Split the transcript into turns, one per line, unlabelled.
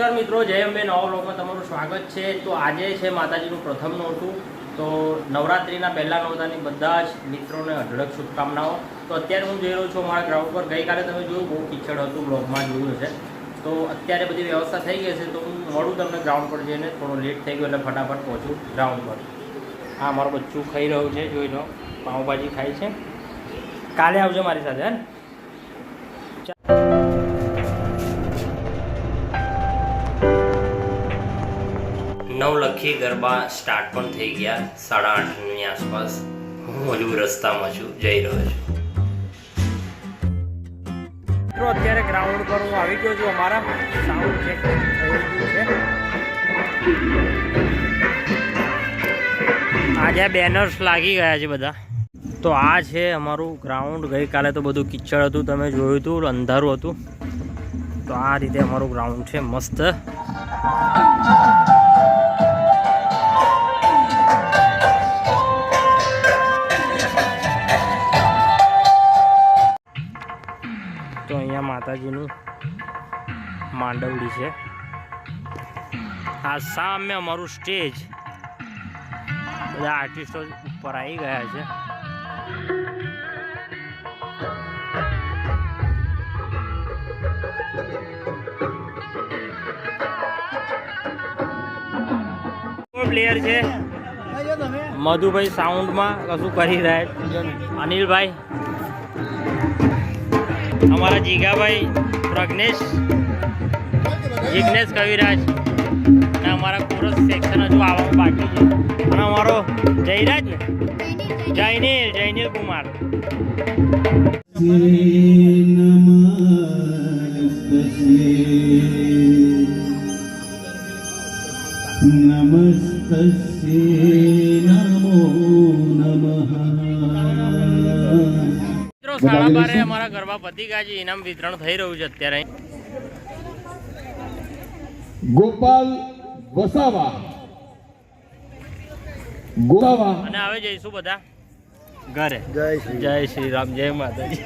નમસ્કાર મિત્રો, જય અંબે નવા બ્લોગમાં તમારું સ્વાગત છે। તો આજે છે માતાજીનું પ્રથમ નોરતું। તો નવરાત્રિના પહેલા નોરતાની બધા જ મિત્રોને અઢળક શુભકામનાઓ। તો અત્યારે હું જઈ રહ્યો છું મારા ગ્રાઉન્ડ પર। ગઈકાલે તમે જોયું બહુ કિચડ હતું, બ્લોગમાં જોયું હશે। તો અત્યારે બધી વ્યવસ્થા થઈ ગઈ છે, તો હું મળું તમને ગ્રાઉન્ડ પર જઈને। થોડો લેટ થઈ ગયો એટલે ફટાફટ પહોંચું ગ્રાઉન્ડ પર। હા, મારું બચ્ચું ખાઈ રહ્યું છે, જોઈ લો, પાઉંભાજી ખાય છે। કાલે આવજો મારી સાથે, હે ને? નવલખી ગરબા સ્ટાર્ટ પણ થઈ ગયા 8:30ની આસપાસ। હું હજુ રસ્તામાં છું, જઈ રહ્યો છું। મિત્રો અત્યારે ગ્રાઉન્ડ પર હું આવી ગયો છું। અમારા સાઉન્ડ ચેક થઈ ગયું છે। આજે બેનર્સ લાગી ગયા છે બધા। તો આ છે અમારું ગ્રાઉન્ડ। ગઈકાલે તો બધું કિચડ હતું, તમે જોયું હતું, અંધારું હતું। તો આ રીતે અમારું ગ્રાઉન્ડ છે, મસ્ત। તો અહીંયા માતાજીનું માંડવડી છે। આ સામે અમારું સ્ટેજ, બધા આર્ટિસ્ટો ઉપર આવી ગયા છે। પ્લેયર છે મધુભાઈ, સાઉન્ડમાં કશું કરી રહ્યા છે। અનિલભાઈ, અમારા જીગાભાઈ, પ્રજ્ઞેશ, જિગ્નેશ કવિરાજ, અને અમારા કોરસ સેક્શન હજુ આવવાનું બાકી છે। અને અમારો જયરાજ ને, જયનીલ કુમાર। મિત્રો 12:30 અમારા ગરબા પતી ગયા છે, ઇનામ વિતરણ થઈ રહ્યું છે અત્યારે।
ગોપાલ વસાવા
અને હવે જઈશું બધા ઘરે। જય શ્રી રામ, જય માતાજી।